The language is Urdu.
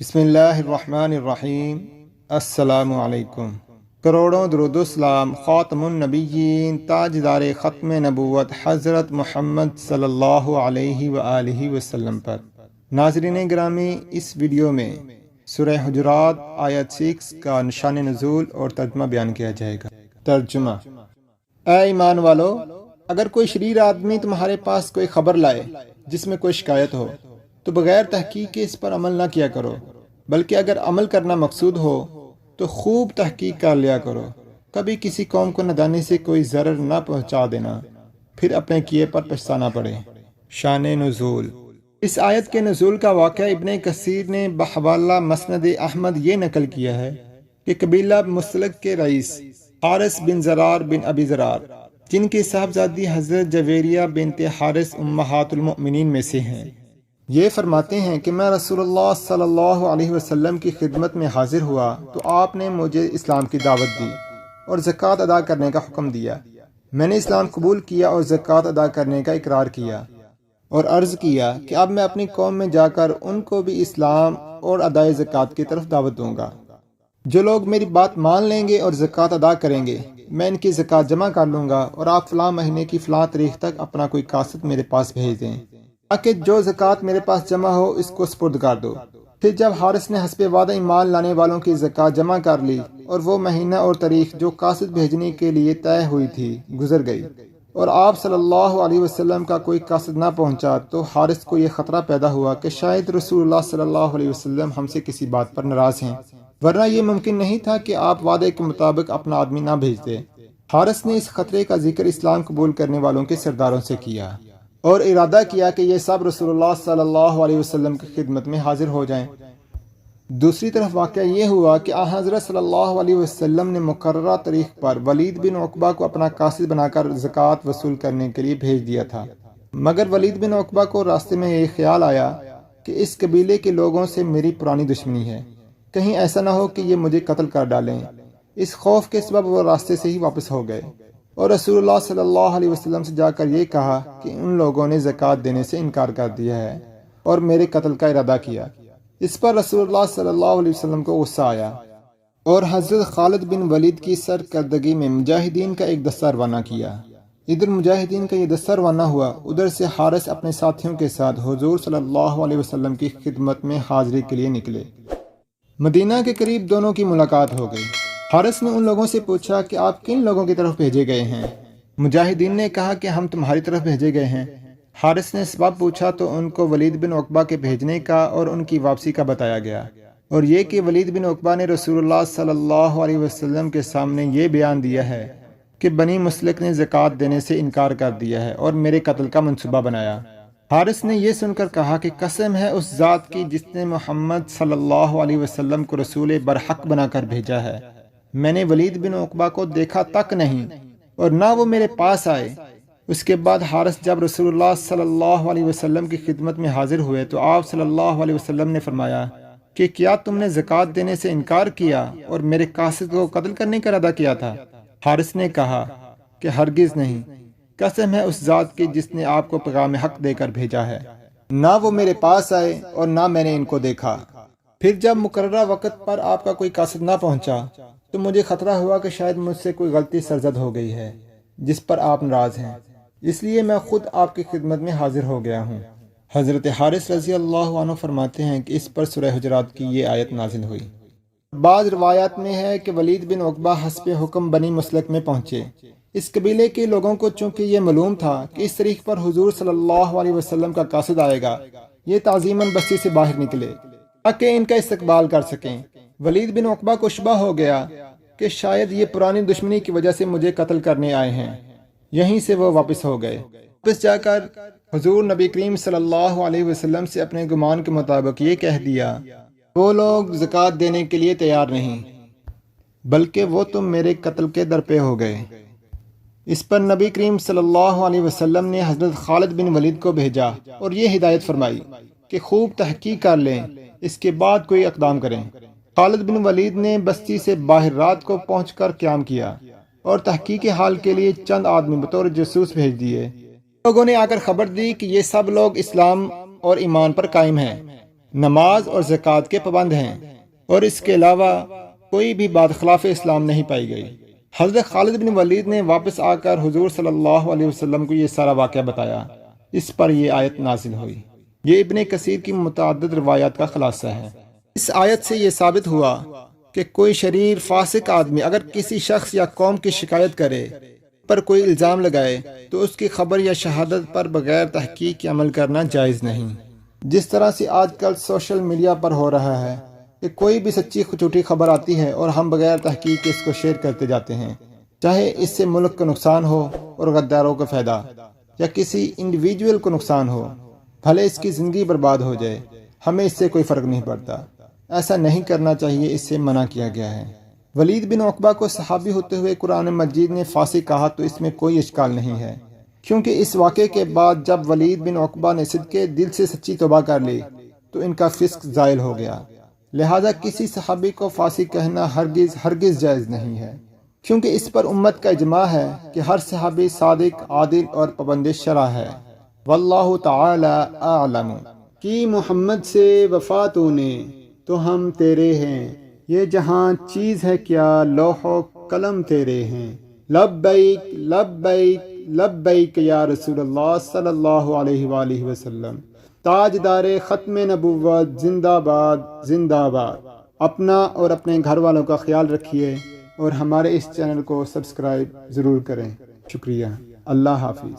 بسم اللہ الرحمن الرحیم۔ السلام علیکم۔ کروڑوں درود و سلام خاتم النبیین تاجدار ختم نبوت حضرت محمد صلی اللہ علیہ وآلہ وسلم پر۔ ناظرین گرامی، اس ویڈیو میں سورہ حجرات آیت 6 کا نشان نزول اور ترجمہ بیان کیا جائے گا۔ ترجمہ: اے ایمان والو، اگر کوئی شریر آدمی تمہارے پاس کوئی خبر لائے جس میں کوئی شکایت ہو تو بغیر تحقیق کے اس پر عمل نہ کیا کرو، بلکہ اگر عمل کرنا مقصود ہو تو خوب تحقیق کر لیا کرو۔ کبھی کسی قوم کو نادانی سے کوئی ضرر نہ پہنچا دینا، پھر اپنے کیے پر پچھتانا پڑے۔ شان نزول: اس آیت کے نزول کا واقعہ ابن کثیر نے بحوالہ مسند احمد یہ نقل کیا ہے کہ قبیلہ مستلق کے رئیس حارث بن زرار بن ابی زرار، جن کی صاحبزادی حضرت جویریہ بنت حارث امہات المؤمنین میں سے ہیں، یہ فرماتے ہیں کہ میں رسول اللہ صلی اللہ علیہ وسلم کی خدمت میں حاضر ہوا تو آپ نے مجھے اسلام کی دعوت دی اور زکوٰۃ ادا کرنے کا حکم دیا۔ میں نے اسلام قبول کیا اور زکوٰۃ ادا کرنے کا اقرار کیا اور عرض کیا کہ اب میں اپنی قوم میں جا کر ان کو بھی اسلام اور ادائے زکوٰۃ کی طرف دعوت دوں گا۔ جو لوگ میری بات مان لیں گے اور زکوٰۃ ادا کریں گے، میں ان کی زکوٰۃ جمع کر لوں گا اور آپ فلاں مہینے کی فلاں تاریخ تک اپنا کوئی قاصد میرے پاس بھیج دیں تاکہ جو زکوٰۃ میرے پاس جمع ہو اس کو سپرد کر دو۔ پھر جب حارث نے حسب وعدہ ایمان لانے والوں کی زکوٰۃ جمع کر لی اور وہ مہینہ اور تاریخ جو قاصد بھیجنے کے لیے طے ہوئی تھی گزر گئی اور آپ صلی اللہ علیہ وسلم کا کوئی قاصد نہ پہنچا، تو حارث کو یہ خطرہ پیدا ہوا کہ شاید رسول اللہ صلی اللہ علیہ وسلم ہم سے کسی بات پر ناراض ہیں، ورنہ یہ ممکن نہیں تھا کہ آپ وعدے کے مطابق اپنا آدمی نہ بھیجتے۔ حارث نے اس خطرے کا ذکر اسلام قبول کرنے والوں کے سرداروں سے کیا اور ارادہ کیا کہ یہ سب رسول اللہ صلی اللہ علیہ وسلم کی خدمت میں حاضر ہو جائیں۔ دوسری طرف واقعہ یہ ہوا کہ حضرت صلی اللہ علیہ وسلم نے مقررہ تاریخ پر ولید بن عقبہ کو اپنا قاصد بنا کر زکوٰۃ وصول کرنے کے لیے بھیج دیا تھا، مگر ولید بن عقبہ کو راستے میں یہ خیال آیا کہ اس قبیلے کے لوگوں سے میری پرانی دشمنی ہے، کہیں ایسا نہ ہو کہ یہ مجھے قتل کر ڈالیں۔ اس خوف کے سبب وہ راستے سے ہی واپس ہو گئے اور رسول اللہ صلی اللہ علیہ وسلم سے جا کر یہ کہا کہ ان لوگوں نے زکوٰۃ دینے سے انکار کر دیا ہے اور میرے قتل کا ارادہ کیا۔ اس پر رسول اللہ صلی اللہ علیہ وسلم کو غصہ آیا اور حضرت خالد بن ولید کی سرکردگی میں مجاہدین کا ایک دستہ روانہ کیا۔ ادھر مجاہدین کا یہ دستہ روانہ ہوا، ادھر سے حارث اپنے ساتھیوں کے ساتھ حضور صلی اللہ علیہ وسلم کی خدمت میں حاضری کے لیے نکلے۔ مدینہ کے قریب دونوں کی ملاقات ہو گئی۔ حارث نے ان لوگوں سے پوچھا کہ آپ کن لوگوں کی طرف بھیجے گئے ہیں؟ مجاہدین نے کہا کہ ہم تمہاری طرف بھیجے گئے ہیں۔ حارث نے سبب پوچھا تو ان کو ولید بن عقبہ کے بھیجنے کا اور ان کی واپسی کا بتایا گیا، اور یہ کہ ولید بن عقبہ نے رسول اللہ صلی اللہ علیہ وسلم کے سامنے یہ بیان دیا ہے کہ بنی مستلق نے زکوٰۃ دینے سے انکار کر دیا ہے اور میرے قتل کا منصوبہ بنایا۔ حارث نے یہ سن کر کہا کہ قسم ہے اس ذات کی جس نے محمد صلی اللہ علیہ وسلم کو رسول برحق بنا کر بھیجا ہے، میں نے ولید بن عقبہ کو دیکھا تک نہیں اور نہ وہ میرے پاس آئے۔ اس کے بعد حارث جب رسول اللہ صلی اللہ علیہ وسلم کی خدمت میں حاضر ہوئے تو آپ صلی اللہ علیہ وسلم نے فرمایا کہ کیا تم نے زکوٰۃ دینے سے انکار کیا اور میرے قاصد کو قتل کرنے کا ارادہ کیا تھا؟ حارث نے کہا کہ ہرگز نہیں، قسم ہے اس ذات کی جس نے آپ کو پیغام حق دے کر بھیجا ہے، نہ وہ میرے پاس آئے اور نہ میں نے ان کو دیکھا۔ پھر جب مقررہ وقت پر آپ کا کوئی قاصد نہ پہنچا تو مجھے خطرہ ہوا کہ شاید مجھ سے کوئی غلطی سرزد ہو گئی ہے جس پر آپ ناراض ہیں، اس لیے میں خود آپ کی خدمت میں حاضر ہو گیا ہوں۔ حضرت حارث رضی اللہ عنہ فرماتے ہیں کہ اس پر سورہ حجرات کی یہ آیت نازل ہوئی۔ بعض روایات میں ہے کہ ولید بن عقبہ حسب حکم بنی مسلک میں پہنچے۔ اس قبیلے کے لوگوں کو چونکہ یہ معلوم تھا کہ اس تاریخ پر حضور صلی اللہ علیہ وسلم کا قاصد آئے گا، یہ تعظیماً بستی سے باہر نکلے تاکہ ان کا استقبال کر سکیں۔ ولید بن عقبہ کو شبہ ہو گیا کہ شاید یہ پرانی دشمنی کی وجہ سے مجھے قتل کرنے آئے ہیں، یہیں سے وہ واپس ہو گئے۔ واپس جا کر حضور نبی کریم صلی اللہ علیہ وسلم سے اپنے گمان کے مطابق یہ کہہ دیا، وہ لوگ زکوٰۃ دینے کے لیے تیار نہیں، بلکہ وہ تم میرے قتل کے در پہ ہو گئے۔ اس پر نبی کریم صلی اللہ علیہ وسلم نے حضرت خالد بن ولید کو بھیجا اور یہ ہدایت فرمائی کہ خوب تحقیق کر لیں، اس کے بعد کوئی اقدام کریں۔ خالد بن ولید نے بستی سے باہر رات کو پہنچ کر قیام کیا اور تحقیق حال کے لیے چند آدمی بطور جاسوس بھیج دیے۔ لوگوں نے آ کر خبر دی کہ یہ سب لوگ اسلام اور ایمان پر قائم ہیں۔ نماز اور زکوٰۃ کے پابند ہیں، اور اس کے علاوہ کوئی بھی بات خلاف اسلام نہیں پائی گئی۔ حضرت خالد بن ولید نے واپس آ کر حضور صلی اللہ علیہ وسلم کو یہ سارا واقعہ بتایا، اس پر یہ آیت نازل ہوئی۔ یہ ابن کثیر کی متعدد روایات کا خلاصہ ہے۔ اس آیت سے یہ ثابت ہوا کہ کوئی شریر فاسق آدمی اگر کسی شخص یا قوم کی شکایت کرے، پر کوئی الزام لگائے، تو اس کی خبر یا شہادت پر بغیر تحقیق کے عمل کرنا جائز نہیں۔ جس طرح سے آج کل سوشل میڈیا پر ہو رہا ہے کہ کوئی بھی سچی جھوٹی خبر آتی ہے اور ہم بغیر تحقیق کے اس کو شیئر کرتے جاتے ہیں، چاہے اس سے ملک کا نقصان ہو اور غداروں کا فائدہ، یا کسی انڈیویجول کو نقصان ہو، بھلے اس کی زندگی برباد ہو جائے، ہمیں اس سے کوئی فرق نہیں پڑتا۔ ایسا نہیں کرنا چاہیے، اس سے منع کیا گیا ہے۔ ولید بن عقبہ کو صحابی ہوتے ہوئے قرآن مجید نے فاسق کہا تو اس میں کوئی اشکال نہیں ہے، کیونکہ اس واقعے کے بعد جب ولید بن عقبہ نے صدقے دل سے سچی توبہ کر لی تو ان کا فسق زائل ہو گیا۔ لہذا کسی صحابی کو فاسق کہنا ہرگز جائز نہیں ہے، کیونکہ اس پر امت کا اجماع ہے کہ ہر صحابی صادق، عادل اور پابند شرع ہے۔ واللہ تعالی اعلم۔ کی محمد سے وفا تو نے تو ہم تیرے ہیں، یہ جہاں چیز ہے کیا لوح و قلم تیرے ہیں۔ لبیک لبیک لبیک یا رسول اللہ صلی اللہ علیہ وآلہ وسلم۔ تاجدار ختم نبوت زندہ باد زندہ باد۔ اپنا اور اپنے گھر والوں کا خیال رکھیے اور ہمارے اس چینل کو سبسکرائب ضرور کریں۔ شکریہ۔ اللہ حافظ۔